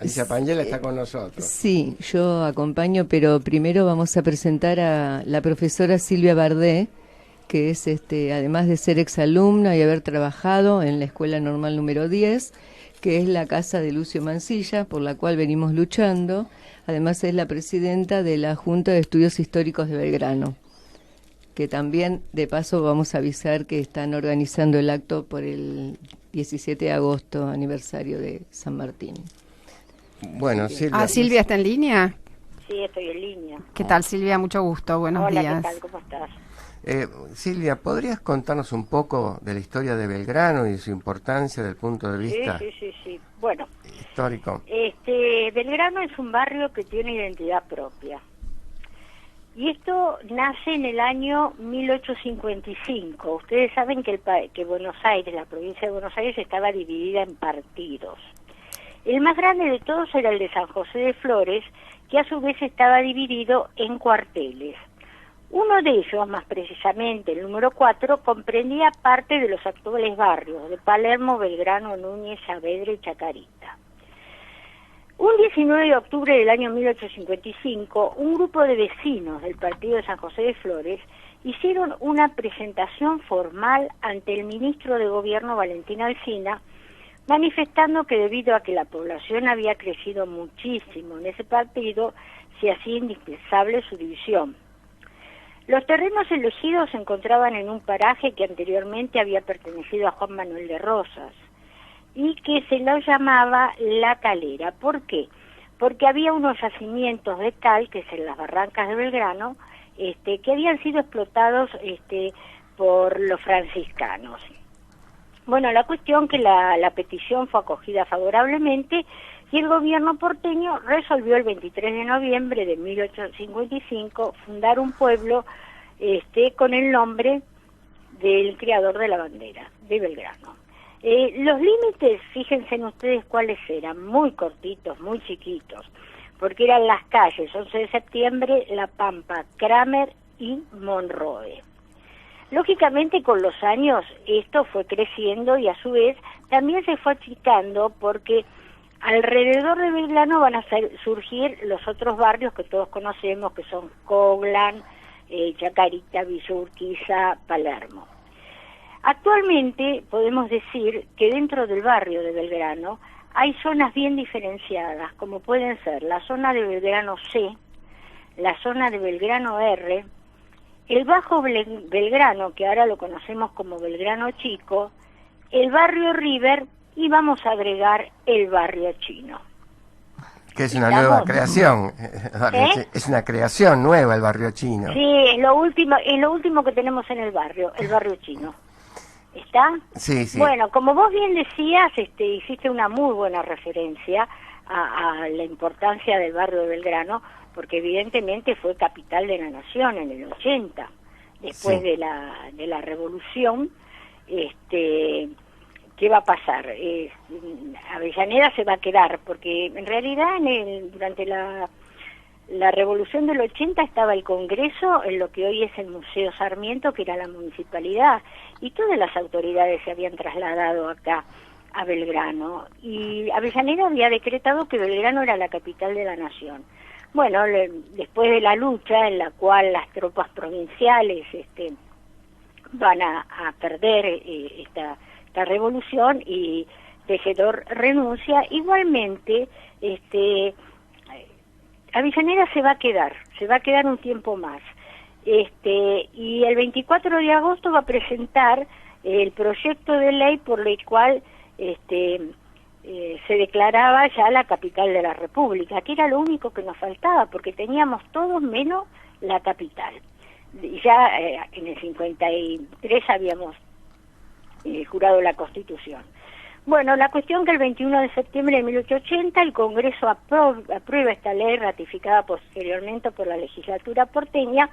Alicia Pangella está con nosotros. Sí, yo acompaño, pero primero vamos a presentar a la profesora Silvia Bardé, que es, además de ser exalumna y haber trabajado en la Escuela Normal número 10, que es la casa de Lucio Mansilla, por la cual venimos luchando. Además es la presidenta de la Junta de Estudios Históricos de Belgrano, que también, de paso, vamos a avisar que están organizando el acto por el 17 de agosto, aniversario de San Martín. Bueno, Silvia. Ah, Silvia está en línea. Sí, estoy en línea. ¿Qué tal, Silvia? Mucho gusto. Buenos Hola, días. ¿qué tal? ¿Cómo estás? Silvia, ¿podrías contarnos un poco de la historia de Belgrano y su importancia desde el punto de vista Sí. Bueno, histórico? Belgrano es un barrio que tiene identidad propia. Y esto nace en el año 1855. Ustedes saben que Buenos Aires, la provincia de Buenos Aires, estaba dividida en partidos. El más grande de todos era el de San José de Flores, que a su vez estaba dividido en cuarteles. Uno de ellos, más precisamente el número 4, comprendía parte de los actuales barrios de Palermo, Belgrano, Núñez, Saavedra y Chacarita. Un 19 de octubre del año 1855, un grupo de vecinos del partido de San José de Flores hicieron una presentación formal ante el ministro de Gobierno Valentín Alsina, manifestando que debido a que la población había crecido muchísimo en ese partido, se hacía indispensable su división. Los terrenos elegidos se encontraban en un paraje que anteriormente había pertenecido a Juan Manuel de Rosas y que se lo llamaba La Calera. ¿Por qué? Porque había unos yacimientos de cal, que es en las barrancas de Belgrano, que habían sido explotados por los franciscanos. Bueno, la cuestión que la petición fue acogida favorablemente y el gobierno porteño resolvió el 23 de noviembre de 1855 fundar un pueblo con el nombre del creador de la bandera, de Belgrano. Los límites, fíjense en ustedes cuáles eran, muy cortitos, muy chiquitos, porque eran las calles 11 de septiembre, La Pampa, Kramer y Monroe. Lógicamente con los años esto fue creciendo y a su vez también se fue achicando porque alrededor de Belgrano van a surgir los otros barrios que todos conocemos, que son Coglan, Chacarita, Villa Urquiza, Palermo. Actualmente podemos decir que dentro del barrio de Belgrano hay zonas bien diferenciadas, como pueden ser la zona de Belgrano C, la zona de Belgrano R, el Bajo Belgrano, que ahora lo conocemos como Belgrano Chico, el barrio River y vamos a agregar el barrio Chino. Que es una nueva creación, es una creación nueva el barrio chino. Sí, es lo último que tenemos en el barrio chino. ¿Está? Sí. Bueno, como vos bien decías, hiciste una muy buena referencia a la importancia del barrio de Belgrano, porque evidentemente fue capital de la nación en el 80, después de la revolución. ¿Qué va a pasar? Avellaneda se va a quedar, porque en realidad durante la revolución del 80 estaba el Congreso en lo que hoy es el Museo Sarmiento, que era la municipalidad, y todas las autoridades se habían trasladado acá a Belgrano, y Avellaneda había decretado que Belgrano era la capital de la nación. Bueno, después de la lucha en la cual las tropas provinciales van a perder esta revolución y Tejedor renuncia, igualmente Avellaneda se va a quedar un tiempo más. Y el 24 de agosto va a presentar el proyecto de ley por el cual se declaraba ya la capital de la República, que era lo único que nos faltaba, porque teníamos todos menos la capital. Ya en el 53 habíamos jurado la Constitución. Bueno, la cuestión que el 21 de septiembre de 1880 el Congreso aprueba esta ley ratificada posteriormente por la legislatura porteña,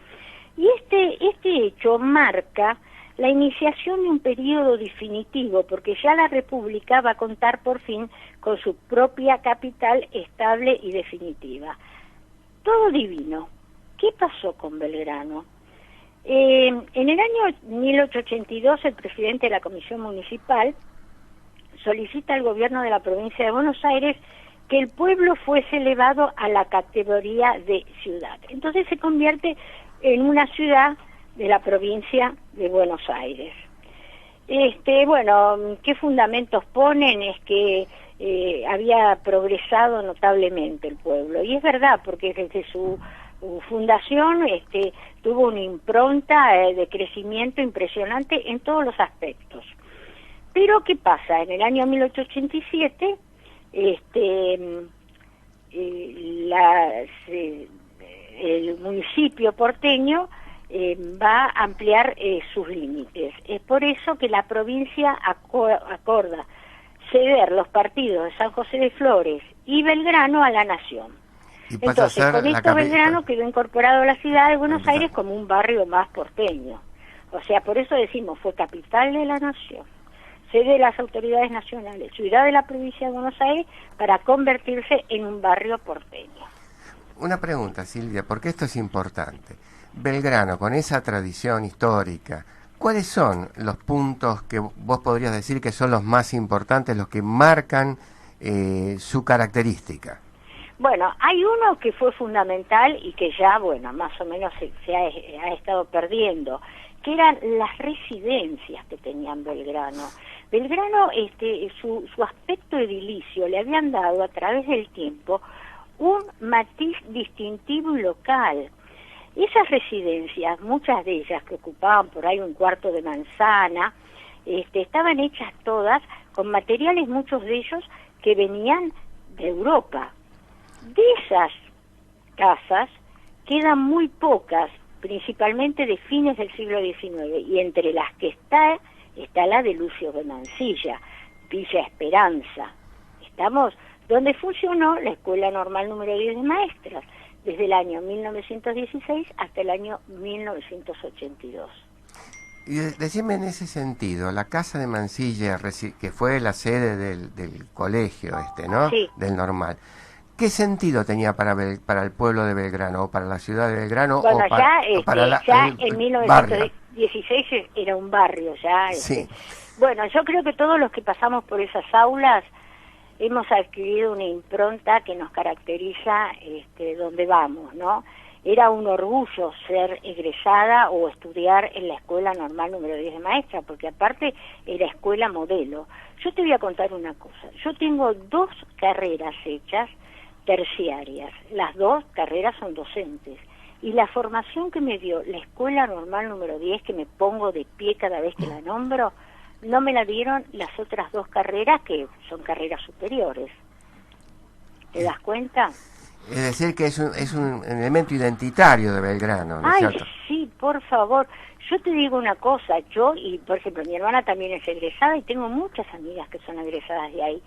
y este hecho marca la iniciación de un periodo definitivo, porque ya la República va a contar por fin con su propia capital estable y definitiva. Todo divino. ¿Qué pasó con Belgrano? En el año 1882 el presidente de la Comisión Municipal solicita al gobierno de la provincia de Buenos Aires que el pueblo fuese elevado a la categoría de ciudad. Entonces se convierte en una ciudad de la provincia de Buenos Aires. Bueno, ¿qué fundamentos ponen? Es que había progresado notablemente el pueblo, y es verdad, porque desde su fundación tuvo una impronta de crecimiento impresionante en todos los aspectos. Pero ¿qué pasa? En el año 1887 el municipio porteño va a ampliar sus límites. Es por eso que la provincia acorda ceder los partidos de San José de Flores y Belgrano a la nación. Entonces, con esto Belgrano quedó incorporado a la ciudad de Buenos Aires como un barrio más porteño. O sea, por eso decimos, fue capital de la nación, sede de las autoridades nacionales, ciudad de la provincia de Buenos Aires, para convertirse en un barrio porteño. Una pregunta, Silvia, porque esto es importante. Belgrano, con esa tradición histórica, ¿cuáles son los puntos que vos podrías decir que son los más importantes, los que marcan su característica? Bueno, hay uno que fue fundamental y que ya, bueno, más o menos se ha estado perdiendo, que eran las residencias que tenían Belgrano. Belgrano, su aspecto edilicio le habían dado a través del tiempo un matiz distintivo y local. Esas residencias, muchas de ellas que ocupaban por ahí un cuarto de manzana, estaban hechas todas con materiales, muchos de ellos que venían de Europa. De esas casas quedan muy pocas, principalmente de fines del siglo XIX, y entre las que está la de Lucio de Mansilla, Villa Esperanza. Estamos donde funcionó la Escuela Normal número 10 de Maestras, desde el año 1916 hasta el año 1982. Y decime en ese sentido, la casa de Mansilla, que fue la sede del colegio ¿no? Sí. Del Normal, ¿qué sentido tenía para el pueblo de Belgrano, o para la ciudad de Belgrano? Bueno, ya en 1916 era un barrio, ya. Sí. Bueno, yo creo que todos los que pasamos por esas aulas hemos adquirido una impronta que nos caracteriza donde vamos, ¿no? Era un orgullo ser egresada o estudiar en la Escuela Normal número 10 de Maestra, porque aparte era escuela modelo. Yo te voy a contar una cosa. Yo tengo 2 carreras hechas terciarias. Las 2 carreras son docentes. Y la formación que me dio la Escuela Normal número 10, que me pongo de pie cada vez que la nombro, no me la dieron las otras 2 carreras, que son carreras superiores. ¿Te das cuenta? Es decir, que es un elemento identitario de Belgrano, ¿no es cierto? Sí, por favor. Yo te digo una cosa, y por ejemplo, mi hermana también es egresada y tengo muchas amigas que son egresadas de ahí.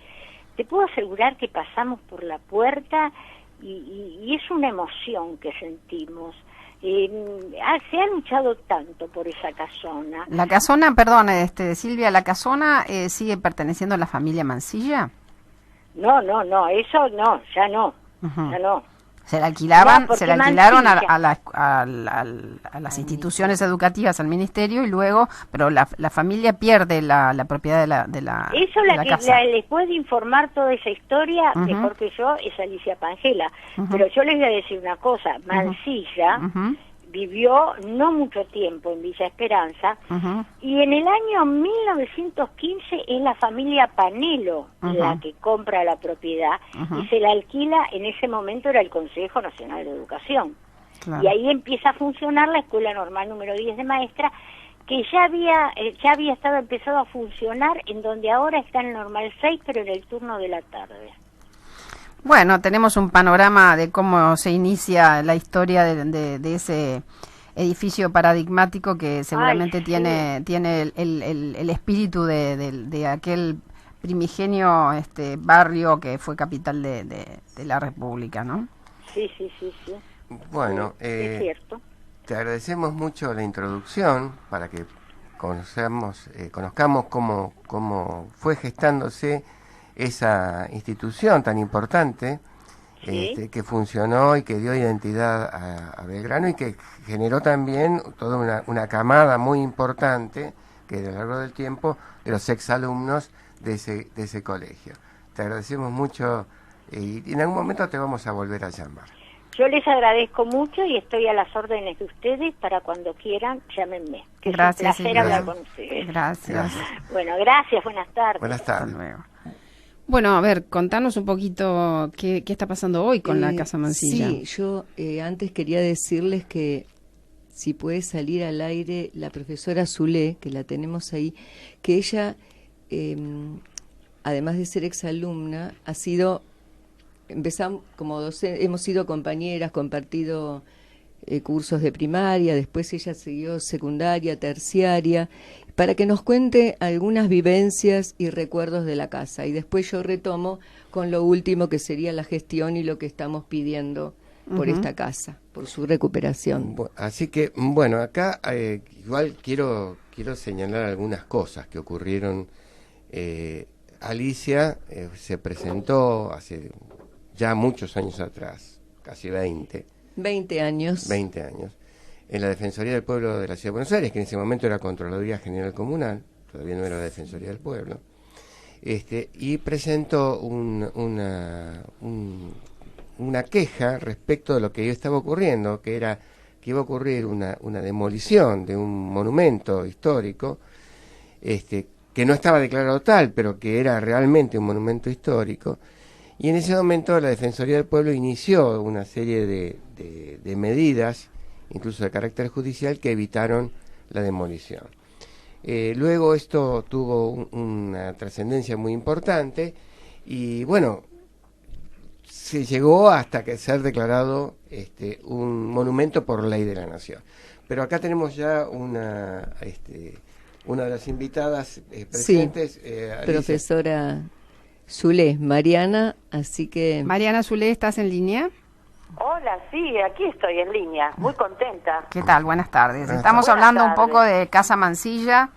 Te puedo asegurar que pasamos por la puerta y es una emoción que sentimos. Se ha luchado tanto por esa casona. La casona, perdón, Silvia, ¿la casona sigue perteneciendo a la familia Mansilla? No, eso no, ya no. Uh-huh. Ya no. Se la alquilaban, No, se la alquilaron Mansilla, a las instituciones educativas, al ministerio, y luego, pero la familia pierde la propiedad de la eso de la casa. Les puede informar toda esa historia Uh-huh. mejor que yo, es Alicia Pangela. Uh-huh. Pero yo les voy a decir una cosa, Mansilla Uh-huh. vivió no mucho tiempo en Villa Esperanza, Uh-huh. y en el año 1915 es la familia Panelo Uh-huh. la que compra la propiedad Uh-huh. y se la alquila. En ese momento era el Consejo Nacional de Educación. Claro. Y ahí empieza a funcionar la Escuela Normal número 10 de Maestra, que ya había estado empezado a funcionar en donde ahora está el Normal 6, pero en el turno de la tarde. Bueno, tenemos un panorama de cómo se inicia la historia de ese edificio paradigmático que seguramente sí. tiene el espíritu de aquel primigenio barrio que fue capital de la República, ¿no? Sí. Bueno, es cierto. te agradecemos mucho la introducción para que conozcamos cómo fue gestándose esa institución tan importante, Sí. que funcionó y que dio identidad a Belgrano, y que generó también toda una camada muy importante que a lo largo del tiempo de los exalumnos de ese colegio. Te agradecemos mucho y en algún momento te vamos a volver a llamar. Yo les agradezco mucho y estoy a las órdenes de ustedes para cuando quieran, llámenme. Que Gracias, es un placer Silvia. hablar con ustedes. Gracias. Bueno, gracias, buenas tardes. Buenas Hasta tardes. luego. Bueno, a ver, contanos un poquito qué está pasando hoy con la Casa Mansilla. Sí, yo antes quería decirles que si puede salir al aire la profesora Zulé, que la tenemos ahí, que ella, además de ser exalumna, ha sido, empezamos como docente, hemos sido compañeras, compartido cursos de primaria, después ella siguió secundaria, terciaria, para que nos cuente algunas vivencias y recuerdos de la casa. Y después yo retomo con lo último, que sería la gestión y lo que estamos pidiendo por esta casa, por su recuperación. Así que, bueno, acá igual quiero señalar algunas cosas que ocurrieron. Alicia se presentó hace ya muchos años atrás, casi 20 años. 20 años, en la Defensoría del Pueblo de la Ciudad de Buenos Aires, que en ese momento era Contraloría General Comunal, todavía no era la Defensoría del Pueblo, y presentó una queja respecto de lo que estaba ocurriendo, que era que iba a ocurrir una demolición de un monumento histórico, que no estaba declarado tal, pero que era realmente un monumento histórico. Y en ese momento la Defensoría del Pueblo inició una serie de medidas, incluso de carácter judicial, que evitaron la demolición. Luego esto tuvo una trascendencia muy importante y bueno, se llegó hasta que ser declarado un monumento por ley de la Nación. Pero acá tenemos ya una de las invitadas presentes, sí, profesora Zulé, Mariana, así que... Mariana Zulé, ¿estás en línea? Hola, sí, aquí estoy en línea, muy contenta. ¿Qué tal? Buenas tardes. Buenas Estamos tardes. hablando un Buenas poco de Casa Mansilla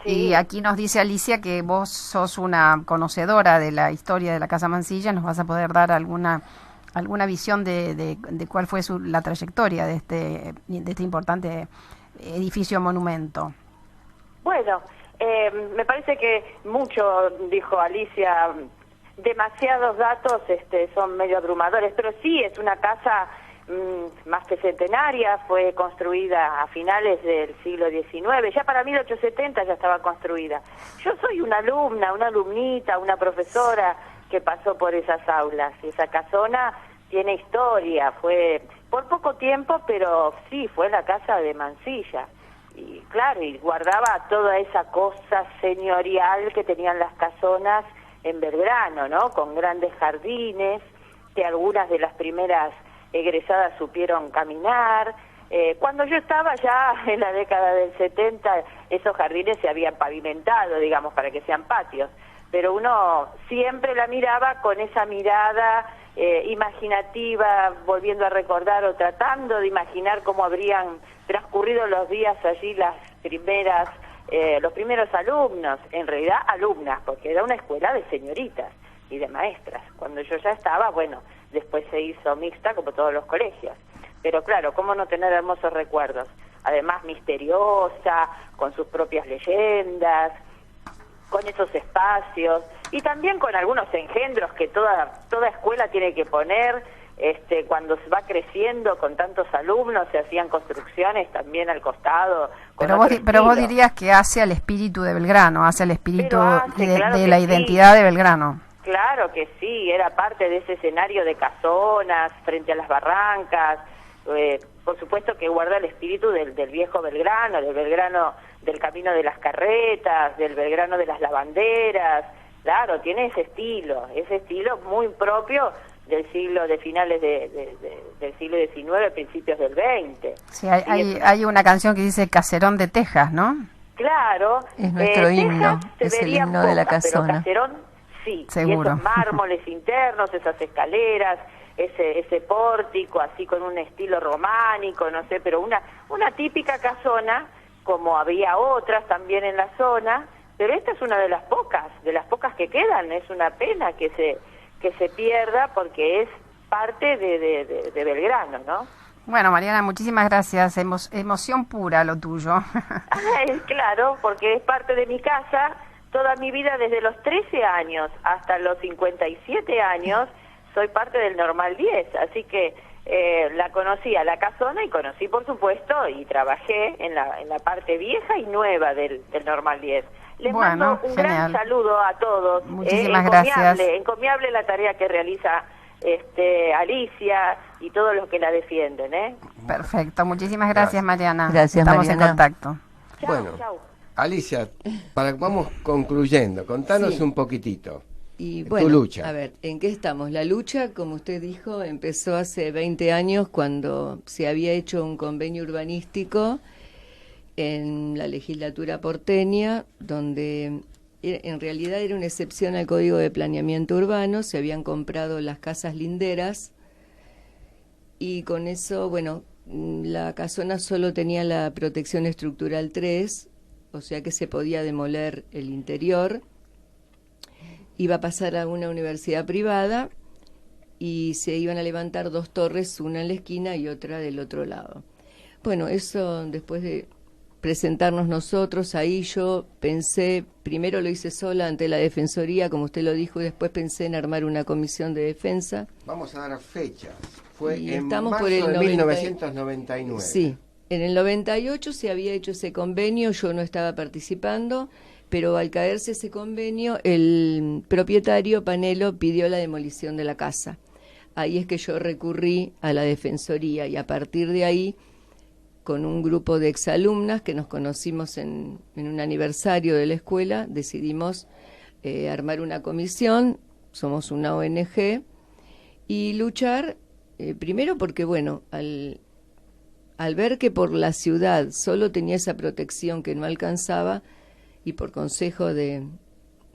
Sí. y aquí nos dice Alicia que vos sos una conocedora de la historia de la Casa Mansilla. ¿Nos vas a poder dar alguna visión de cuál fue la trayectoria de este importante edificio monumento? Bueno, me parece que mucho, dijo Alicia, demasiados datos son medio abrumadores, pero sí, es una casa más que centenaria, fue construida a finales del siglo XIX, ya para 1870 ya estaba construida. Yo soy una alumna, una alumnita, una profesora que pasó por esas aulas, y esa casona tiene historia, fue por poco tiempo, pero sí, fue la casa de Mansilla. Y claro, y guardaba toda esa cosa señorial que tenían las casonas en Belgrano, ¿no? Con grandes jardines, que algunas de las primeras egresadas supieron caminar. Cuando yo estaba ya en la década del 70, esos jardines se habían pavimentado, digamos, para que sean patios. Pero uno siempre la miraba con esa mirada imaginativa, volviendo a recordar o tratando de imaginar cómo habrían transcurrido los días allí los primeros alumnos, en realidad alumnas, porque era una escuela de señoritas y de maestras. Cuando yo ya estaba, bueno, después se hizo mixta como todos los colegios. Pero claro, ¿cómo no tener hermosos recuerdos? Además misteriosa, con sus propias leyendas, con esos espacios y también con algunos engendros que toda escuela tiene que poner. Cuando se va creciendo con tantos alumnos se hacían construcciones también al costado. Pero vos dirías que hace al espíritu de Belgrano, hace al espíritu claro de la sí. identidad de Belgrano. Claro que sí, era parte de ese escenario de casonas frente a las barrancas. Por supuesto que guarda el espíritu del viejo Belgrano, del Belgrano del camino de las carretas, del Belgrano de las lavanderas. Claro, tiene ese estilo muy propio del siglo, de finales del siglo XIX, principios del XX. Sí, hay una canción que dice Caserón de Texas, ¿no? Claro. Es nuestro himno, Texas es el himno de la pocas, pero casona. Caserón sí, Seguro. y esos mármoles internos, esas escaleras, ese pórtico así con un estilo románico, no sé, pero una típica casona, como había otras también en la zona, pero esta es una de las pocas que quedan. Es una pena que se pierda porque es parte de Belgrano, ¿no? Bueno, Mariana, muchísimas gracias. Emoción pura lo tuyo. Claro, porque es parte de mi casa. Toda mi vida, desde los 13 años hasta los 57 años, soy parte del Normal 10, así que la conocí a la casona y conocí, por supuesto, y trabajé en la parte vieja y nueva del Normal 10. Les mando un gran saludo a todos. Muchísimas gracias. Encomiable la tarea que realiza Alicia y todos los que la defienden. Perfecto, muchísimas gracias, Mariana. Gracias, Estamos Mariana. en contacto. Chau, Bueno, chau. Alicia, vamos concluyendo, contanos un poquitito. Y tu bueno, lucha. a ver, ¿en qué estamos? La lucha, como usted dijo, empezó hace 20 años cuando se había hecho un convenio urbanístico en la legislatura porteña, donde en realidad era una excepción al Código de Planeamiento Urbano, se habían comprado las casas linderas y con eso, bueno, la casona solo tenía la protección estructural 3, o sea que se podía demoler el interior. Iba a pasar a una universidad privada y se iban a levantar 2 torres, una en la esquina y otra del otro lado. Bueno, eso después de presentarnos nosotros, ahí yo pensé, primero lo hice sola ante la Defensoría, como usted lo dijo, y después pensé en armar una comisión de defensa. Vamos a dar fechas. Fue Y en estamos marzo por el de 90... 1999. Sí, en el 98 se había hecho ese convenio, yo no estaba participando, pero al caerse ese convenio, el propietario Panelo pidió la demolición de la casa. Ahí es que yo recurrí a la Defensoría y a partir de ahí, con un grupo de exalumnas que nos conocimos en un aniversario de la escuela, decidimos armar una comisión, somos una ONG, y luchar, primero porque, bueno, al ver que por la ciudad solo tenía esa protección que no alcanzaba, y por consejo del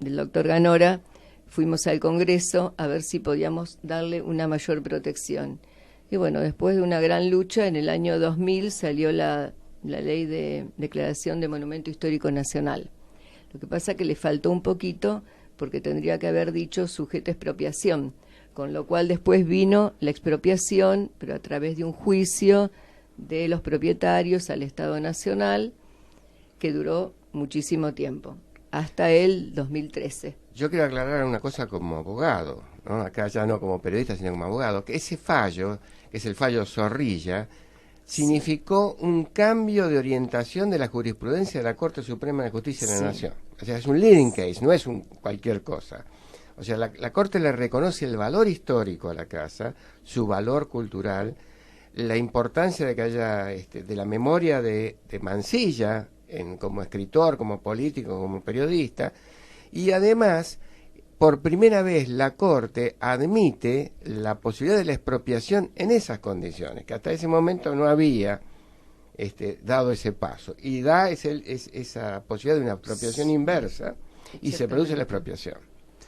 doctor Ganora, fuimos al Congreso a ver si podíamos darle una mayor protección. Y bueno, después de una gran lucha, en el año 2000 salió la ley de declaración de Monumento Histórico Nacional. Lo que pasa es que le faltó un poquito, porque tendría que haber dicho sujeto a expropiación, con lo cual después vino la expropiación, pero a través de un juicio de los propietarios al Estado Nacional, que duró muchísimo tiempo, hasta el 2013. Yo quiero aclarar una cosa como abogado, ¿no? Acá ya no como periodista, sino como abogado, que ese fallo, que es el fallo Zorrilla, significó un cambio de orientación de la jurisprudencia de la Corte Suprema de Justicia de la Nación. O sea, es un leading case, no es cualquier cosa. O sea, la Corte le reconoce el valor histórico a la casa, su valor cultural, la importancia de que haya, de la memoria de Mansilla, como escritor, como político, como periodista, y además, por primera vez la Corte admite la posibilidad de la expropiación en esas condiciones, que hasta ese momento no había dado ese paso, y da esa posibilidad de una expropiación inversa, y se produce la expropiación.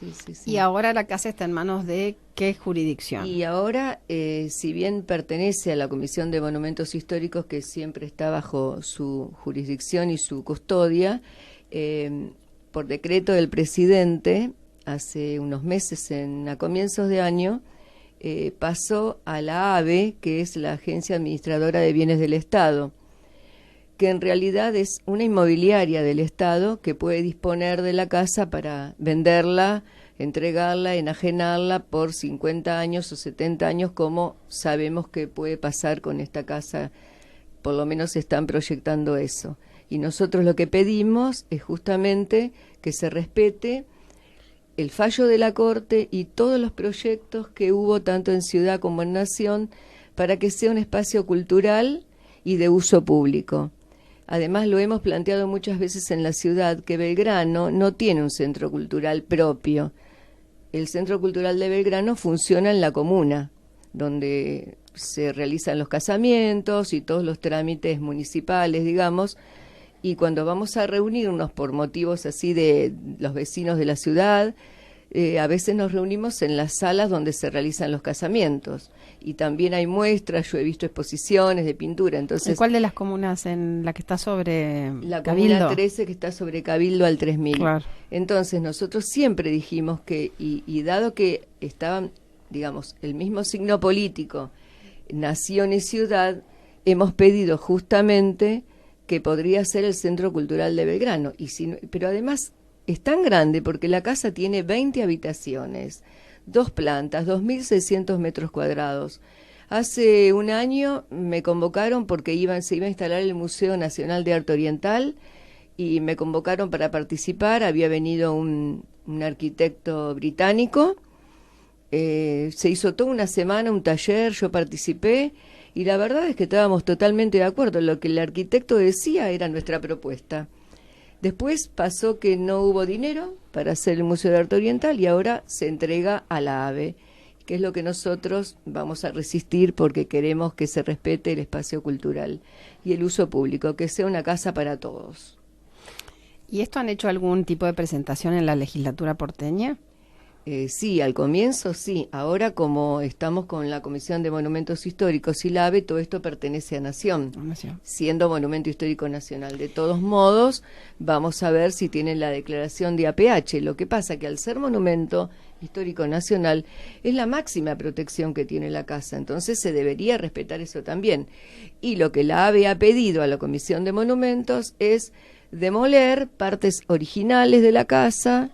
Sí. Y ahora la casa está en manos de ¿qué jurisdicción? Y ahora, si bien pertenece a la Comisión de Monumentos Históricos, que siempre está bajo su jurisdicción y su custodia, por decreto del presidente, hace unos meses, a comienzos de año, pasó a la AVE, que es la Agencia Administradora de Bienes del Estado, que en realidad es una inmobiliaria del Estado que puede disponer de la casa para venderla, entregarla, enajenarla por 50 años o 70 años, como sabemos que puede pasar con esta casa. Por lo menos están proyectando eso. Y nosotros lo que pedimos es justamente que se respete el fallo de la Corte y todos los proyectos que hubo tanto en ciudad como en nación para que sea un espacio cultural y de uso público. Además, lo hemos planteado muchas veces en la ciudad, que Belgrano no tiene un centro cultural propio. El Centro Cultural de Belgrano funciona en la comuna, donde se realizan los casamientos y todos los trámites municipales, digamos, y cuando vamos a reunirnos por motivos así de los vecinos de la ciudad, a veces nos reunimos en las salas donde se realizan los casamientos, y también hay muestras, yo he visto exposiciones de pintura. Entonces, ¿en cuál de las comunas? ¿En la que está sobre la Cabildo? Comuna 13, que está sobre Cabildo al 3000. Claro. Entonces nosotros siempre dijimos que, y dado que estaban, digamos, el mismo signo político, nación y ciudad, hemos pedido justamente que podría ser el Centro Cultural de Belgrano, pero además es tan grande porque la casa tiene 20 habitaciones, 2 plantas, 2.600 metros cuadrados. Hace un año me convocaron porque se iba a instalar el Museo Nacional de Arte Oriental y me convocaron para participar. Había venido un arquitecto británico. Se hizo toda una semana, un taller, yo participé y la verdad es que estábamos totalmente de acuerdo. Lo que el arquitecto decía era nuestra propuesta. Después pasó que no hubo dinero para hacer el Museo de Arte Oriental y ahora se entrega a la AVE, que es lo que nosotros vamos a resistir porque queremos que se respete el espacio cultural y el uso público, que sea una casa para todos. ¿Y esto han hecho algún tipo de presentación en la legislatura porteña? Sí, al comienzo sí. Ahora, como estamos con la Comisión de Monumentos Históricos y la AVE, todo esto pertenece a Nación, siendo Monumento Histórico Nacional. De todos modos, vamos a ver si tienen la declaración de APH. Lo que pasa que al ser Monumento Histórico Nacional es la máxima protección que tiene la casa, entonces se debería respetar eso también. Y lo que la AVE ha pedido a la Comisión de Monumentos es demoler partes originales de la casa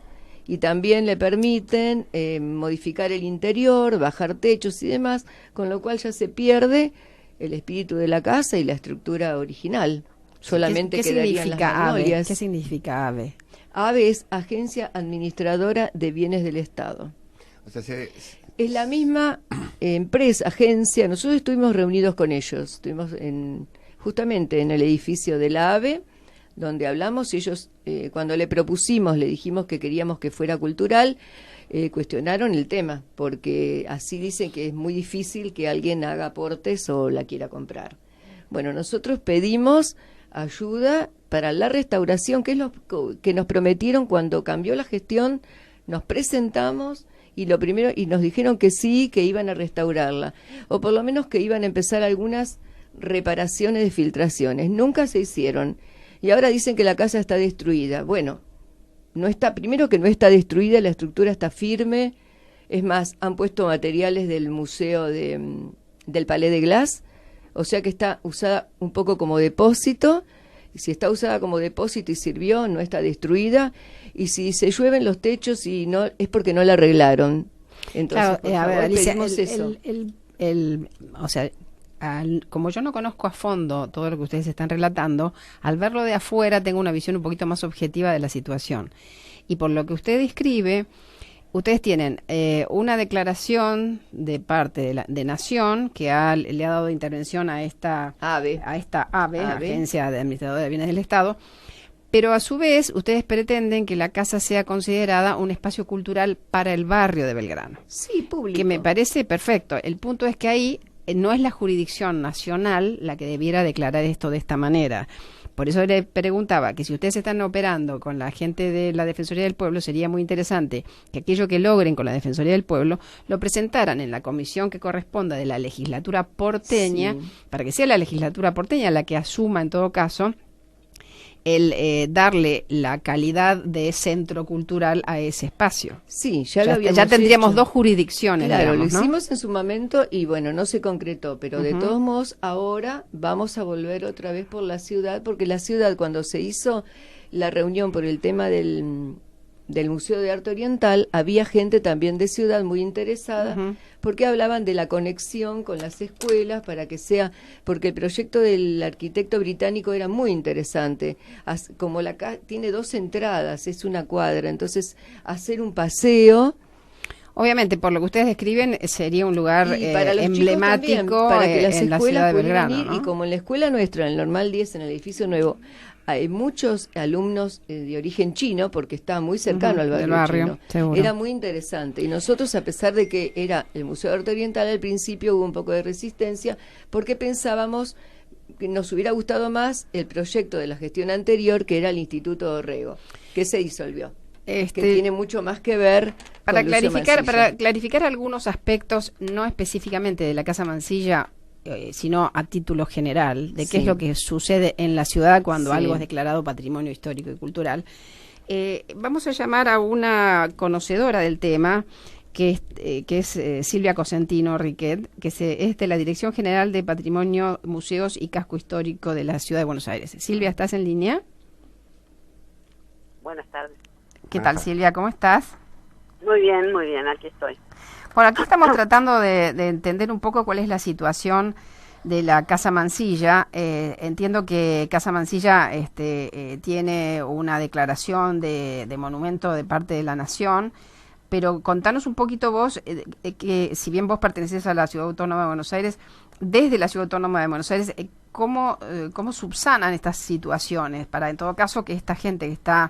y también le permiten modificar el interior, bajar techos y demás, con lo cual ya se pierde el espíritu de la casa y la estructura original. Solamente quedarían las magnolias. ¿Qué significa AVE? AVE es Agencia Administradora de Bienes del Estado. O sea, es la misma empresa, agencia. Nosotros estuvimos reunidos con ellos, estuvimos justamente en el edificio de la AVE, donde hablamos, y ellos, cuando le propusimos, le dijimos que queríamos que fuera cultural, cuestionaron el tema, porque así dicen que es muy difícil que alguien haga aportes o la quiera comprar. Bueno, nosotros pedimos ayuda para la restauración, que es lo que nos prometieron cuando cambió la gestión. Nos presentamos y nos dijeron que sí, que iban a restaurarla, o por lo menos que iban a empezar algunas reparaciones de filtraciones. Nunca se hicieron. Y ahora dicen que la casa está destruida. Bueno, primero que no está destruida, la estructura está firme. Es más, han puesto materiales del museo del Palais de Glace, o sea que está usada un poco como depósito. Y si está usada como depósito y sirvió, no está destruida. Y si se llueven los techos y no, es porque no la arreglaron. Entonces, claro, a ver, Alicia, o sea, como yo no conozco a fondo todo lo que ustedes están relatando, al verlo de afuera tengo una visión un poquito más objetiva de la situación. Y por lo que usted describe, ustedes tienen una declaración de parte de Nación que le ha dado intervención a esta AVE, Agencia Administradora de Bienes del Estado, pero a su vez ustedes pretenden que la casa sea considerada un espacio cultural para el barrio de Belgrano. Sí, público. Que me parece perfecto. El punto es que ahí no es la jurisdicción nacional la que debiera declarar esto de esta manera. Por eso le preguntaba que si ustedes están operando con la gente de la Defensoría del Pueblo, sería muy interesante que aquello que logren con la Defensoría del Pueblo lo presentaran en la comisión que corresponda de la legislatura porteña, sí, para que sea la legislatura porteña la que asuma en todo caso el darle la calidad de centro cultural a ese espacio. Sí, ya tendríamos hecho. Dos jurisdicciones. Claro, digamos, lo hicimos en su momento y bueno, no se concretó, pero de todos modos ahora vamos a volver otra vez por la ciudad, porque la ciudad, cuando se hizo la reunión por el tema del Museo de Arte Oriental, había gente también de ciudad muy interesada, porque hablaban de la conexión con las escuelas para que sea, porque el proyecto del arquitecto británico era muy interesante, como tiene 2 entradas, es una cuadra, entonces hacer un paseo. Obviamente, por lo que ustedes describen, sería un lugar emblemático también, para que las en la ciudad de Belgrano, ¿no? Y como en la escuela nuestra, en el Normal 10, en el edificio nuevo, hay muchos alumnos de origen chino, porque está muy cercano al barrio chino. Seguro. Era muy interesante. Y nosotros, a pesar de que era el Museo de Arte Oriental, al principio hubo un poco de resistencia, porque pensábamos que nos hubiera gustado más el proyecto de la gestión anterior, que era el Instituto Dorrego, que se disolvió. Que tiene mucho más que ver para clarificar algunos aspectos, no específicamente de la Casa Mansilla, sino a título general, de qué es lo que sucede en la ciudad cuando algo es declarado patrimonio histórico y cultural. Vamos a llamar a una conocedora del tema, que es Silvia Cosentino Riquet, que es de la Dirección General de Patrimonio, Museos y Casco Histórico de la Ciudad de Buenos Aires. Silvia, ¿estás en línea? Buenas tardes. ¿Qué tal, Silvia? ¿Cómo estás? Muy bien, aquí estoy. Bueno, aquí estamos tratando de entender un poco cuál es la situación de la Casa Mansilla. Entiendo que Casa Mansilla tiene una declaración de monumento de parte de la Nación, pero contanos un poquito vos, que si bien vos pertenecés a la Ciudad Autónoma de Buenos Aires, desde la Ciudad Autónoma de Buenos Aires, ¿cómo subsanan estas situaciones para, en todo caso, que esta gente que está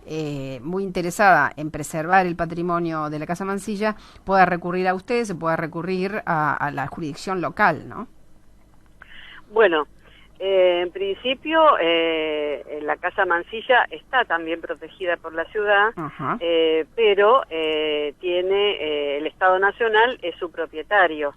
muy interesada en preservar el patrimonio de la Casa Mansilla pueda recurrir a ustedes, se pueda recurrir a la jurisdicción local, ¿no? Bueno, en principio la Casa Mansilla está también protegida por la ciudad, pero tiene el Estado Nacional es su propietario,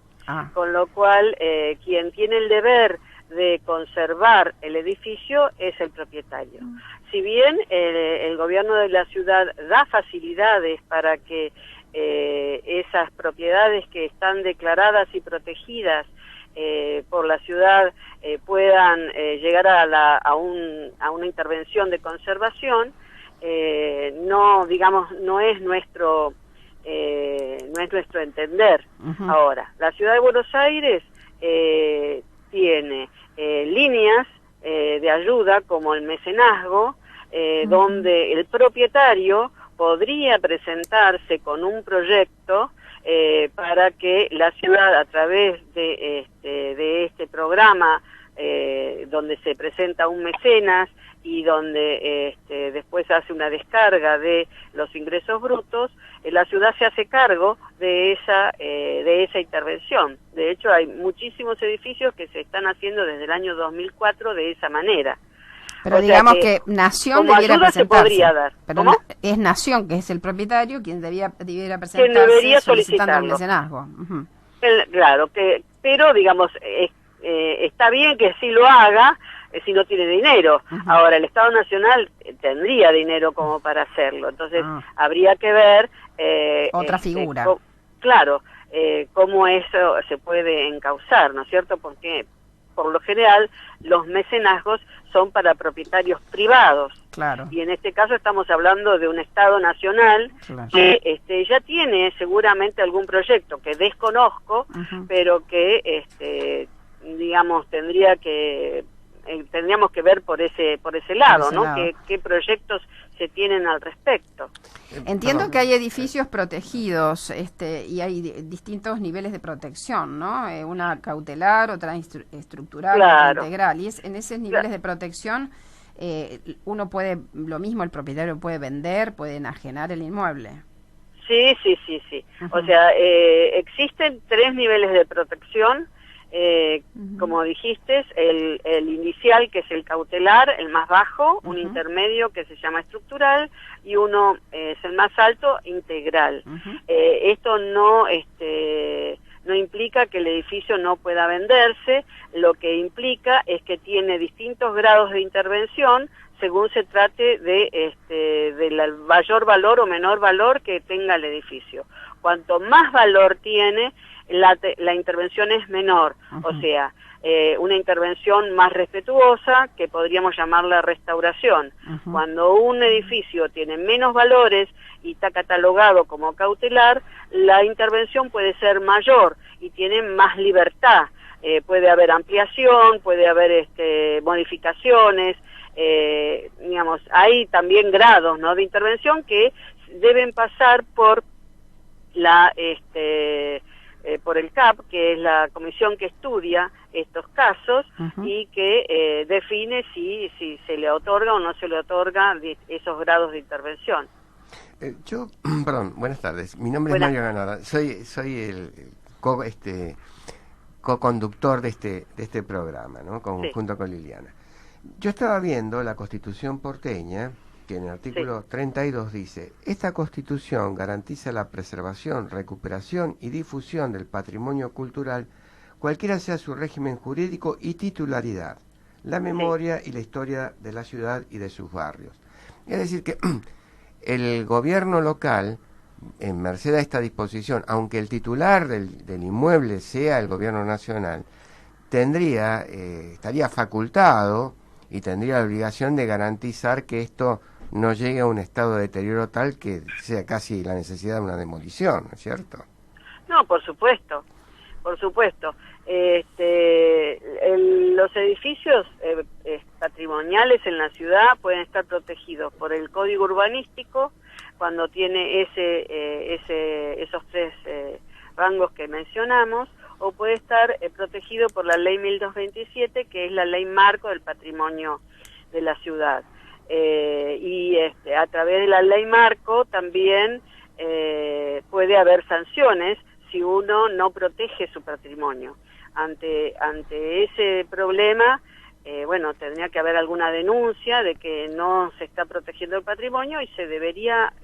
con lo cual quien tiene el deber de conservar el edificio es el propietario. Si bien el gobierno de la ciudad da facilidades para que esas propiedades que están declaradas y protegidas por la ciudad puedan llegar a una intervención de conservación, no es nuestro entender. Ahora, la ciudad de Buenos Aires tiene líneas de ayuda como el mecenazgo, donde el propietario podría presentarse con un proyecto para que la ciudad, a través de este programa donde se presenta un mecenas y donde después hace una descarga de los ingresos brutos, la ciudad se hace cargo de esa intervención. De hecho, hay muchísimos edificios que se están haciendo desde el año 2004 de esa manera. Pero digamos que Nación debiera presentarse. Se podría dar. Pero es Nación, que es el propietario, quien debiera presentarse, quien debería solicitando el mecenazgo. Claro, pero digamos, está bien que sí lo haga si no tiene dinero. Ahora, el Estado Nacional tendría dinero como para hacerlo, entonces habría que ver otra figura. Claro, cómo eso se puede encauzar, ¿no es cierto? Porque por lo general los mecenazgos son para propietarios privados. Claro. Y en este caso estamos hablando de un Estado Nacional que ya tiene seguramente algún proyecto que desconozco, pero que digamos tendríamos que ver por ese lado, ¿no? ¿Qué proyectos se tienen al respecto? Entiendo que hay edificios protegidos y hay distintos niveles de protección, ¿no? Una cautelar, otra estructural, otra integral. Y en esos niveles de protección uno puede, lo mismo el propietario puede vender, puede enajenar el inmueble. Sí. O sea, existen 3 niveles de protección. Como dijiste, el inicial, que es el cautelar, el más bajo, un intermedio que se llama estructural, y uno es el más alto, integral. Esto no implica que el edificio no pueda venderse, lo que implica es que tiene distintos grados de intervención según se trate del mayor valor o menor valor que tenga el edificio. Cuanto más valor tiene, la intervención es menor, o sea, una intervención más respetuosa, que podríamos llamarla restauración. Cuando un edificio tiene menos valores y está catalogado como cautelar, la intervención puede ser mayor y tiene más libertad. Puede haber ampliación, puede haber modificaciones, digamos, hay también grados, ¿no?, de intervención que deben pasar por por el CAP, que es la comisión que estudia estos casos y que define si se le otorga o no se le otorga esos grados de intervención. Perdón, buenas tardes. Mi nombre es Mario Ganada. Soy el co-conductor de este programa, ¿no? Junto con Liliana. Yo estaba viendo la Constitución porteña, que en el artículo 32 dice: esta Constitución garantiza la preservación, recuperación y difusión del patrimonio cultural, cualquiera sea su régimen jurídico y titularidad, la memoria y la historia de la ciudad y de sus barrios. Es decir, que el gobierno local, en merced a esta disposición, aunque el titular del inmueble sea el gobierno nacional, estaría facultado y tendría la obligación de garantizar que esto no llegue a un estado de deterioro tal que sea casi la necesidad de una demolición, ¿no es cierto? No, por supuesto, por supuesto. Los edificios patrimoniales en la ciudad pueden estar protegidos por el Código Urbanístico cuando tiene esos tres rangos que mencionamos, o puede estar protegido por la Ley 1227, que es la ley marco del patrimonio de la ciudad. Y a través de la ley marco también puede haber sanciones si uno no protege su patrimonio. Ante ese problema, bueno, tendría que haber alguna denuncia de que no se está protegiendo el patrimonio y se debería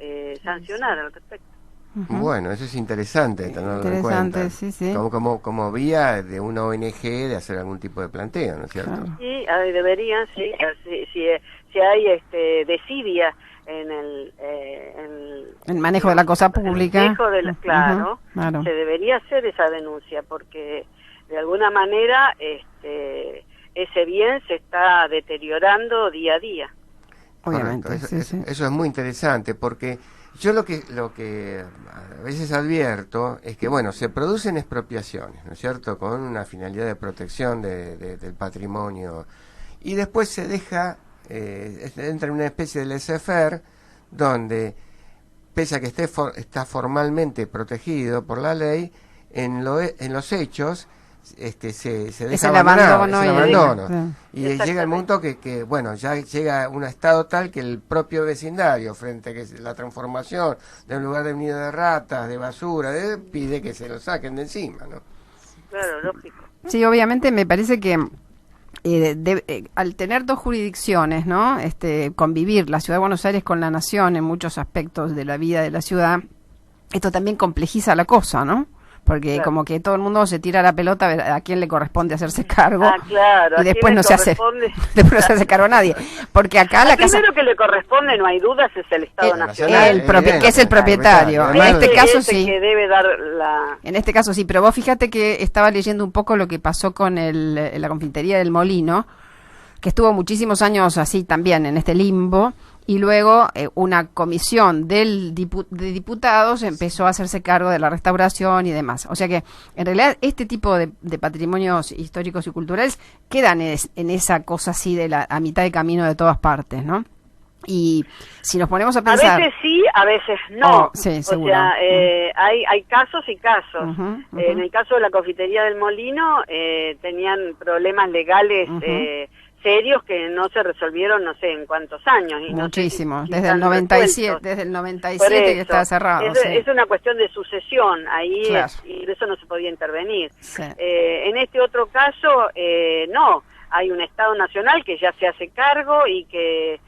sancionar al respecto. Bueno, eso es interesante tenerlo en cuenta. Sí, sí. Como vía de una ONG de hacer algún tipo de planteo, ¿no es cierto? Claro. Sí, deberían, sí. Si hay desidia en el manejo de la cosa pública. El manejo de claro, claro, se debería hacer esa denuncia porque de alguna manera ese bien se está deteriorando día a día. Obviamente. Eso es muy interesante porque yo lo que a veces advierto es que, bueno, se producen expropiaciones, ¿no es cierto?, con una finalidad de protección del patrimonio, y después se deja, entra en una especie de laissez-faire, donde, pese a que está formalmente protegido por la ley, en los hechos se deja abandonado, es el abandono. Y llega el momento que bueno, ya llega un estado tal que el propio vecindario, frente a que la transformación de un lugar de nido de ratas, de basura, pide que se lo saquen de encima, ¿no? Claro, lógico. Sí, obviamente me parece que al tener dos jurisdicciones, ¿no? Convivir la Ciudad de Buenos Aires con la Nación en muchos aspectos de la vida de la ciudad, esto también complejiza la cosa, ¿no? Porque claro, como que todo el mundo se tira la pelota a ver a quién le corresponde hacerse cargo. Claro, y después no se hace cargo nadie. Porque acá la casa... primero que le corresponde, no hay dudas, es el Estado Nacional. Que es el propietario. En este caso sí. Que debe dar la... En este caso sí, pero vos fíjate que estaba leyendo un poco lo que pasó con la confitería del Molino, que estuvo muchísimos años así también en este limbo, y luego una comisión de diputados empezó a hacerse cargo de la restauración y demás. O sea que, en realidad, este tipo de patrimonios históricos y culturales quedan en esa cosa así a mitad de camino de todas partes, ¿no? Y si nos ponemos a pensar... A veces sí, a veces no. Sí, seguro. O sea, hay casos y casos. En el caso de la confitería del Molino, tenían problemas legales serios que no se resolvieron no sé en cuántos años. Y muchísimo, no sé desde el 97, que estaba cerrado. Es una cuestión de sucesión, ahí claro, y de eso no se podía intervenir. Sí. En este otro caso, no, hay un Estado Nacional que ya se hace cargo y que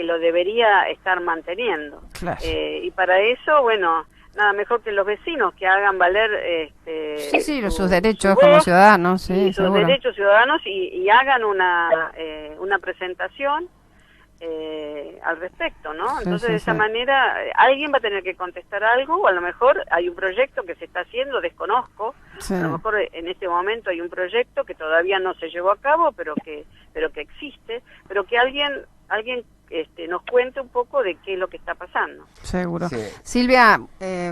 lo debería estar manteniendo. Claro. Y para eso, bueno, nada mejor que los vecinos que hagan valer sus derechos como ciudadanos, sí, sus derechos ciudadanos y hagan una presentación al respecto, ¿no? Entonces de esa manera alguien va a tener que contestar algo, o a lo mejor hay un proyecto que se está haciendo, desconozco, a lo mejor en este momento hay un proyecto que todavía no se llevó a cabo, pero que existe, pero que alguien nos cuente un poco de qué es lo que está pasando. Seguro. Sí. Silvia,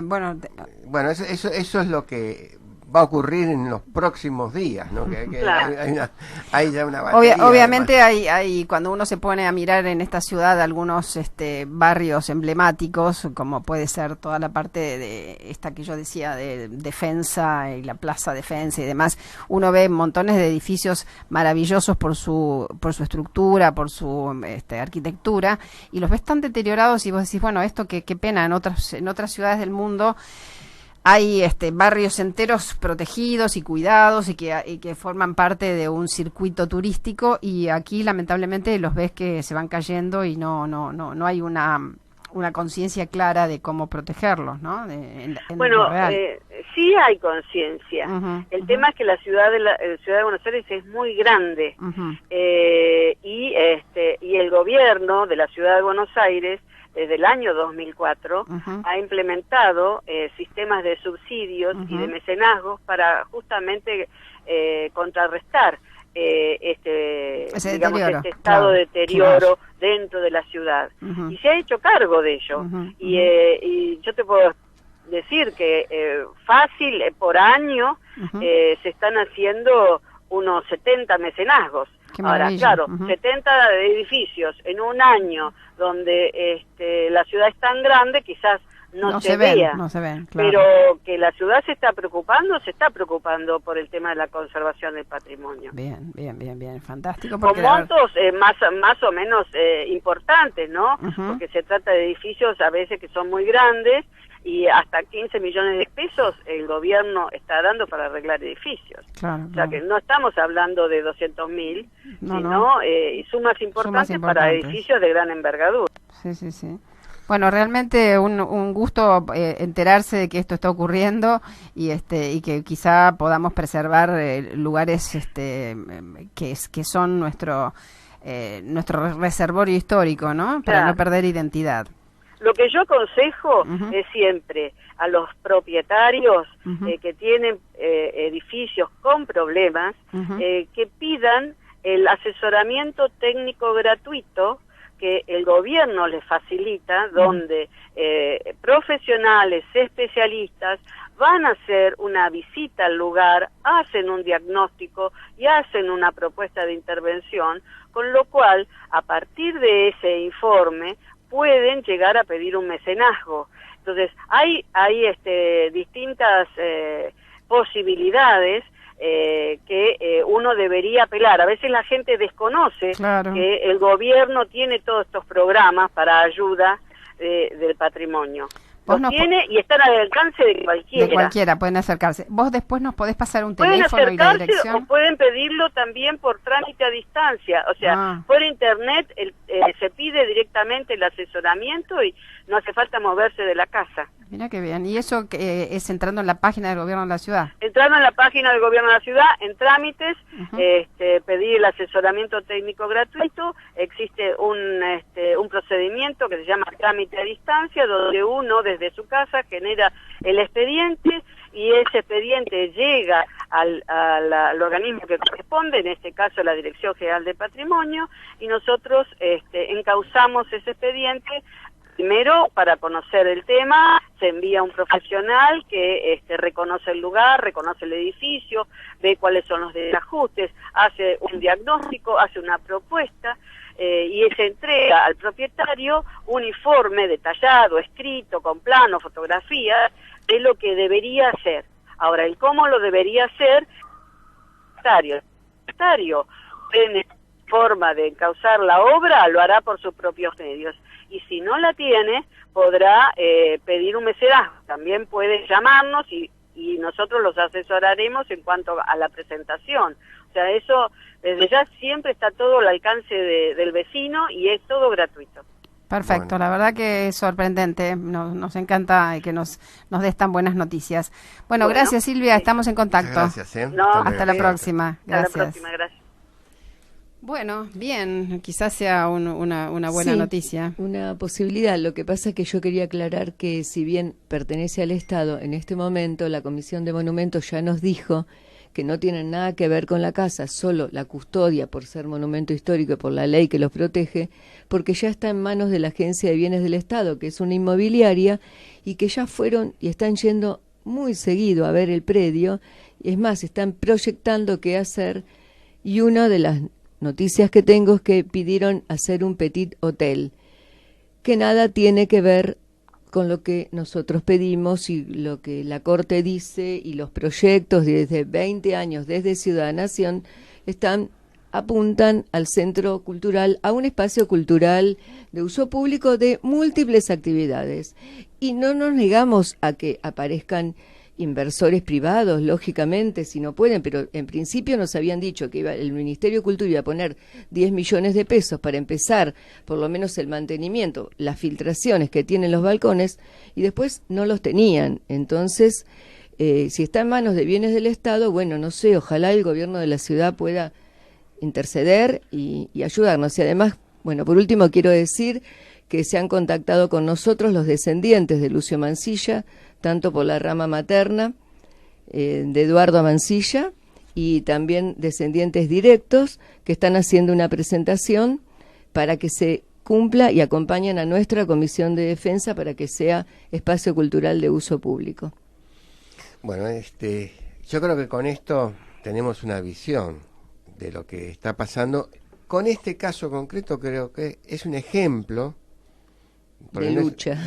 bueno, eso es lo que va a ocurrir en los próximos días, ¿no? Claro. Hay ya una batería. Obviamente hay cuando uno se pone a mirar en esta ciudad algunos barrios emblemáticos, como puede ser toda la parte de esta que yo decía de Defensa y la Plaza Defensa y demás, uno ve montones de edificios maravillosos por su estructura, por su arquitectura, y los ves tan deteriorados y vos decís, bueno, esto qué pena, en otras ciudades del mundo hay barrios enteros protegidos y cuidados y que forman parte de un circuito turístico, y aquí lamentablemente los ves que se van cayendo y no hay una conciencia clara de cómo protegerlos, ¿no? Bueno, sí hay conciencia. El tema es que la ciudad de Buenos Aires es muy grande y el gobierno de la ciudad de Buenos Aires desde el año 2004 ha implementado sistemas de subsidios y de mecenazgos para justamente contrarrestar este estado de deterioro dentro de la ciudad. Y se ha hecho cargo de ello. Y yo te puedo decir que fácil, por año, se están haciendo unos 70 mecenazgos. Ahora, claro, 70 edificios en un año donde la ciudad es tan grande, quizás no se vea, ven, claro. Pero que la ciudad se está preocupando por el tema de la conservación del patrimonio. Bien, fantástico. Con montos más o menos importantes, ¿no? Porque se trata de edificios a veces que son muy grandes y hasta 15 millones de pesos el gobierno está dando para arreglar edificios. Claro, o sea que no estamos hablando de 200.000, sino sumas importantes para edificios de gran envergadura. Sí. Bueno, realmente un gusto enterarse de que esto está ocurriendo y que quizá podamos preservar lugares que son nuestro reservorio histórico, ¿no? Para no perder identidad. Lo que yo aconsejo es siempre a los propietarios que tienen edificios con problemas que pidan el asesoramiento técnico gratuito que el gobierno les facilita, donde profesionales, especialistas van a hacer una visita al lugar, hacen un diagnóstico y hacen una propuesta de intervención, con lo cual, a partir de ese informe, pueden llegar a pedir un mecenazgo. Entonces, hay distintas posibilidades que uno debería apelar. A veces la gente desconoce que el gobierno tiene todos estos programas para ayuda del patrimonio. Los tiene y están al alcance de cualquiera. De cualquiera, pueden acercarse. Vos después nos podés pasar un teléfono y la dirección. Pueden acercarse o pueden pedirlo también por trámite a distancia. O sea, por internet se pide directamente el asesoramiento y no hace falta moverse de la casa. Mira qué bien. ¿Y eso es entrando en la página del gobierno de la ciudad? Entrando en la página del gobierno de la ciudad, en trámites, pedir el asesoramiento técnico gratuito. Existe un procedimiento que se llama trámite a distancia, donde uno desde su casa genera el expediente y ese expediente llega al organismo que corresponde, en este caso la Dirección General de Patrimonio, y nosotros encauzamos ese expediente. Primero, para conocer el tema, se envía un profesional que reconoce el lugar, reconoce el edificio, ve cuáles son los desajustes, hace un diagnóstico, hace una propuesta y se entrega al propietario un informe detallado, escrito, con planos, fotografías, de lo que debería hacer. Ahora, el cómo lo debería hacer, el propietario tiene forma de encauzar la obra, lo hará por sus propios medios. Y si no la tiene, podrá pedir un mecenazgo. También puede llamarnos y nosotros los asesoraremos en cuanto a la presentación. O sea, eso desde ya siempre está todo al alcance del vecino y es todo gratuito. Perfecto, la verdad que es sorprendente, nos encanta que nos des tan buenas noticias. Bueno, gracias Silvia, estamos en contacto. Gracias, hasta la próxima. Gracias. Hasta la próxima, gracias. Bueno, bien, quizás sea una buena noticia. Una posibilidad. Lo que pasa es que yo quería aclarar que si bien pertenece al Estado, en este momento la Comisión de Monumentos ya nos dijo que no tienen nada que ver con la casa, solo la custodia por ser monumento histórico y por la ley que los protege, porque ya está en manos de la Agencia de Bienes del Estado, que es una inmobiliaria, y que ya fueron y están yendo muy seguido a ver el predio. Es más, están proyectando qué hacer, y una de las noticias que tengo es que pidieron hacer un petit hotel, que nada tiene que ver con lo que nosotros pedimos y lo que la Corte dice, y los proyectos desde 20 años, desde Ciudad Nación, apuntan al centro cultural, a un espacio cultural de uso público de múltiples actividades. Y no nos negamos a que aparezcan inversores privados, lógicamente, si no pueden, pero en principio nos habían dicho que el Ministerio de Cultura iba a poner 10 millones de pesos para empezar, por lo menos el mantenimiento, las filtraciones que tienen los balcones, y después no los tenían. Entonces, si está en manos de Bienes del Estado, bueno, no sé, ojalá el gobierno de la ciudad pueda interceder y ayudarnos. Y además, bueno, por último quiero decir que se han contactado con nosotros los descendientes de Lucio Mansilla, tanto por la rama materna de Eduardo Mansilla, y también descendientes directos que están haciendo una presentación para que se cumpla y acompañan a nuestra Comisión de Defensa para que sea espacio cultural de uso público. Bueno, yo creo que con esto tenemos una visión de lo que está pasando. Con este caso concreto creo que es un ejemplo de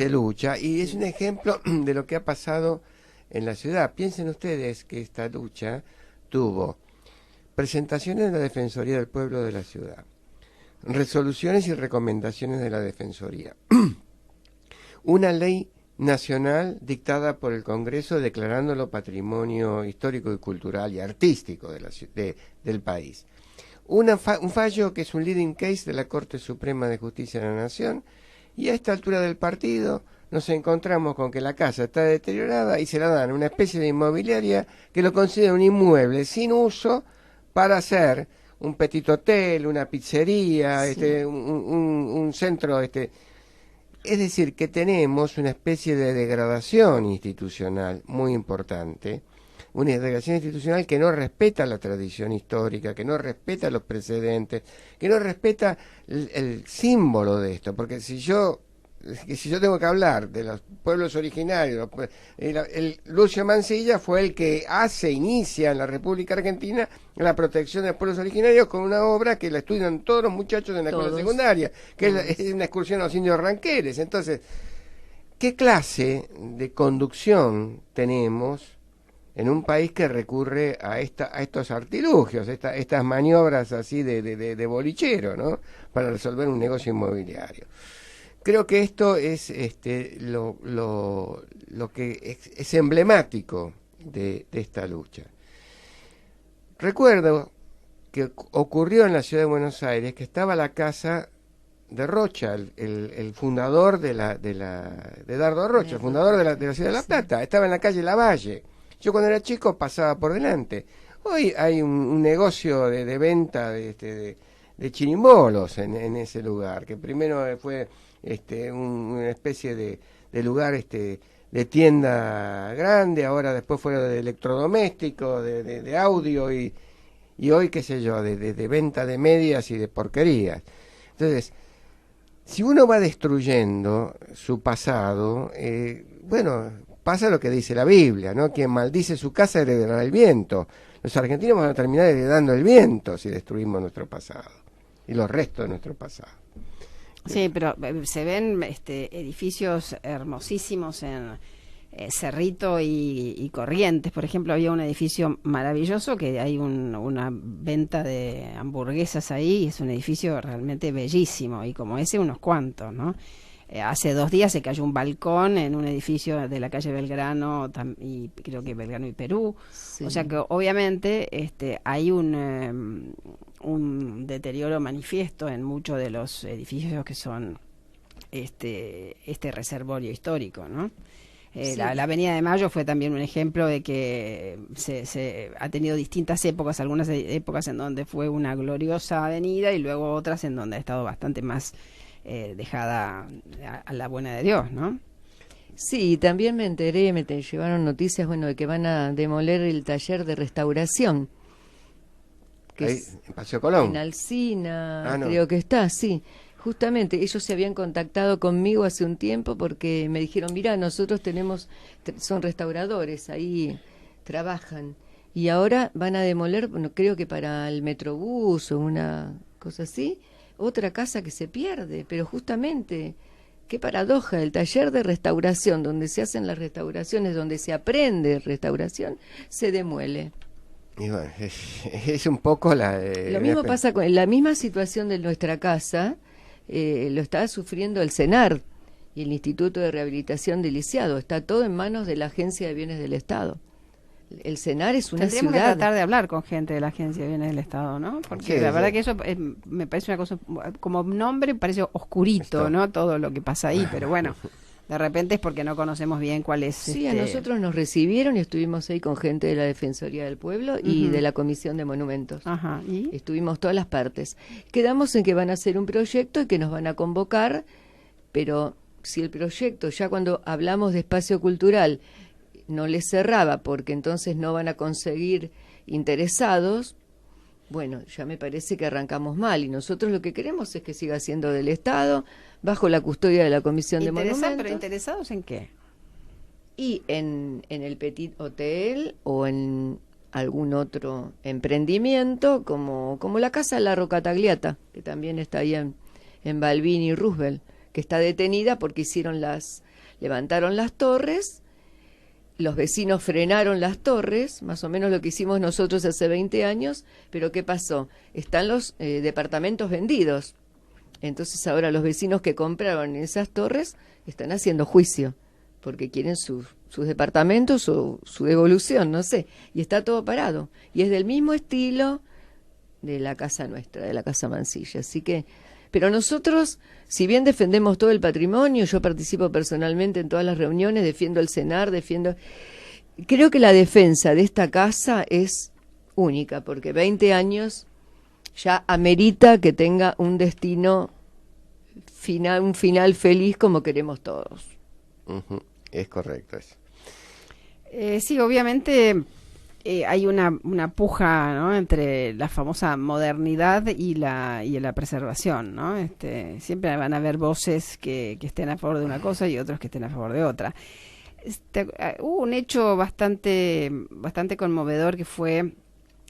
lucha, y es un ejemplo de lo que ha pasado en la ciudad. Piensen ustedes que esta lucha tuvo presentaciones de la Defensoría del Pueblo de la ciudad, resoluciones y recomendaciones de la Defensoría, una ley nacional dictada por el Congreso declarándolo patrimonio histórico y cultural y artístico del país, un fallo que es un leading case de la Corte Suprema de Justicia de la Nación, y a esta altura del partido nos encontramos con que la casa está deteriorada y se la dan a una especie de inmobiliaria que lo considera un inmueble sin uso para hacer un petit hotel, una pizzería, sí, un centro, es decir, que tenemos una especie de degradación institucional muy importante, una degradación institucional que no respeta la tradición histórica, que no respeta los precedentes, que no respeta el símbolo de esto, porque si yo tengo que hablar de los pueblos originarios, Lucio Mansilla fue el que inicia en la República Argentina la protección de los pueblos originarios con una obra que la estudian todos los muchachos de la escuela secundaria, que es una excursión a los indios ranqueles. Entonces, ¿qué clase de conducción tenemos en un país que recurre a estos artilugios, estas maniobras así de bolichero, ¿no?, para resolver un negocio inmobiliario? Creo que esto es lo que es emblemático de esta lucha. Recuerdo que ocurrió en la ciudad de Buenos Aires que estaba la casa de Rocha, el fundador de Dardo Rocha, el fundador de la ciudad de La Plata, estaba en la calle Lavalle. Yo cuando era chico pasaba por delante. Hoy hay un negocio de venta de chirimbolos en ese lugar, que primero fue una especie de lugar de tienda grande, ahora después fue de electrodoméstico, de audio y hoy, qué sé yo, de venta de medias y de porquerías. Entonces, si uno va destruyendo su pasado, bueno, pasa lo que dice la Biblia, ¿no? Quien maldice su casa heredará el viento. Los argentinos van a terminar heredando el viento si destruimos nuestro pasado y los restos de nuestro pasado. Sí, pero se ven edificios hermosísimos en Cerrito y Corrientes. Por ejemplo, había un edificio maravilloso que hay una venta de hamburguesas ahí, y es un edificio realmente bellísimo, y como ese unos cuantos, ¿no? Hace 2 días se cayó un balcón en un edificio de la calle Belgrano, y creo que Belgrano y Perú. Sí. O sea que obviamente hay un deterioro manifiesto en muchos de los edificios que son este reservorio histórico, ¿no? Sí. La Avenida de Mayo fue también un ejemplo de que se ha tenido distintas épocas, algunas épocas en donde fue una gloriosa avenida y luego otras en donde ha estado bastante más dejada a la buena de Dios, ¿no? Sí, también me enteré, me llevaron noticias, bueno, de que van a demoler el taller de restauración. Que ahí, es en Paseo Colón. En Alsina, creo que está, sí. Justamente, ellos se habían contactado conmigo hace un tiempo porque me dijeron, mira, nosotros son restauradores, ahí trabajan. Y ahora van a demoler, bueno, creo que para el Metrobús o una cosa así, otra casa que se pierde, pero justamente, qué paradoja, el taller de restauración, donde se hacen las restauraciones, donde se aprende restauración, se demuele. Y bueno, es un poco lo mismo pasa con la misma situación de nuestra casa, lo está sufriendo el CENAR y el Instituto de Rehabilitación de Lisiado, está todo en manos de la Agencia de Bienes del Estado. El CENAR es una Tendríamos ciudad. que tratar de hablar con gente de la Agencia de Bienes del Estado, ¿no? Porque sí, la verdad que eso me parece una cosa, como nombre parece oscurito, ¿no? Todo lo que pasa ahí, pero bueno, de repente es porque no conocemos bien cuál es. Sí, a nosotros nos recibieron y estuvimos ahí con gente de la Defensoría del Pueblo y de la Comisión de Monumentos. Ajá. ¿Y? Estuvimos todas las partes. Quedamos en que van a hacer un proyecto y que nos van a convocar, pero si el proyecto, ya cuando hablamos de espacio cultural, no les cerraba porque entonces no van a conseguir interesados, bueno, ya me parece que arrancamos mal y nosotros lo que queremos es que siga siendo del Estado, bajo la custodia de la Comisión de Monumentos. ¿Pero interesados en qué? Y en el Petit Hotel o en algún otro emprendimiento como la Casa La Rocatagliata, que también está ahí en Balbini y Roosevelt, que está detenida porque levantaron las torres, los vecinos frenaron las torres, más o menos lo que hicimos nosotros hace 20 años, pero ¿qué pasó? Están los departamentos vendidos. Entonces ahora los vecinos que compraron esas torres están haciendo juicio, porque quieren sus departamentos o su devolución, no sé. Y está todo parado. Y es del mismo estilo de la casa nuestra, de la Casa Mansilla. Así que, pero nosotros, si bien defendemos todo el patrimonio, yo participo personalmente en todas las reuniones, defiendo el CENAR, creo que la defensa de esta casa es única, porque 20 años ya amerita que tenga un destino final, un final feliz como queremos todos. Uh-huh. Es correcto eso. Sí, obviamente hay una puja, ¿no?, entre la famosa modernidad y la preservación, ¿no? Siempre van a haber voces que estén a favor de una cosa y otros que estén a favor de otra. Hubo un hecho bastante conmovedor, que fue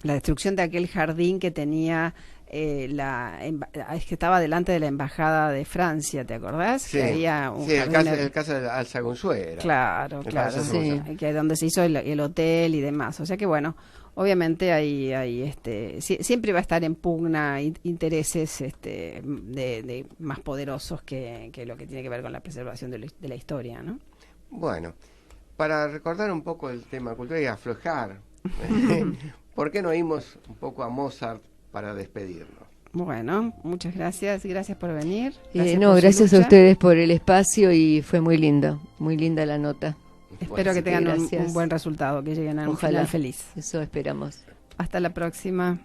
la destrucción de aquel jardín que tenía es que estaba delante de la embajada de Francia, ¿te acordás? Sí, que había un el caso de Alsagunzuera. Claro, sí, que es donde se hizo el hotel y demás. O sea que bueno, obviamente hay siempre va a estar en pugna intereses de más poderosos que lo que tiene que ver con la preservación de la historia, ¿no? Bueno, para recordar un poco el tema cultural y aflojar, ¿por qué no oímos un poco a Mozart para despedirnos? Bueno, muchas gracias por venir. Gracias a ustedes por el espacio y fue muy linda la nota. Espero que tengan un buen resultado, que lleguen a un final feliz. Eso esperamos. Hasta la próxima.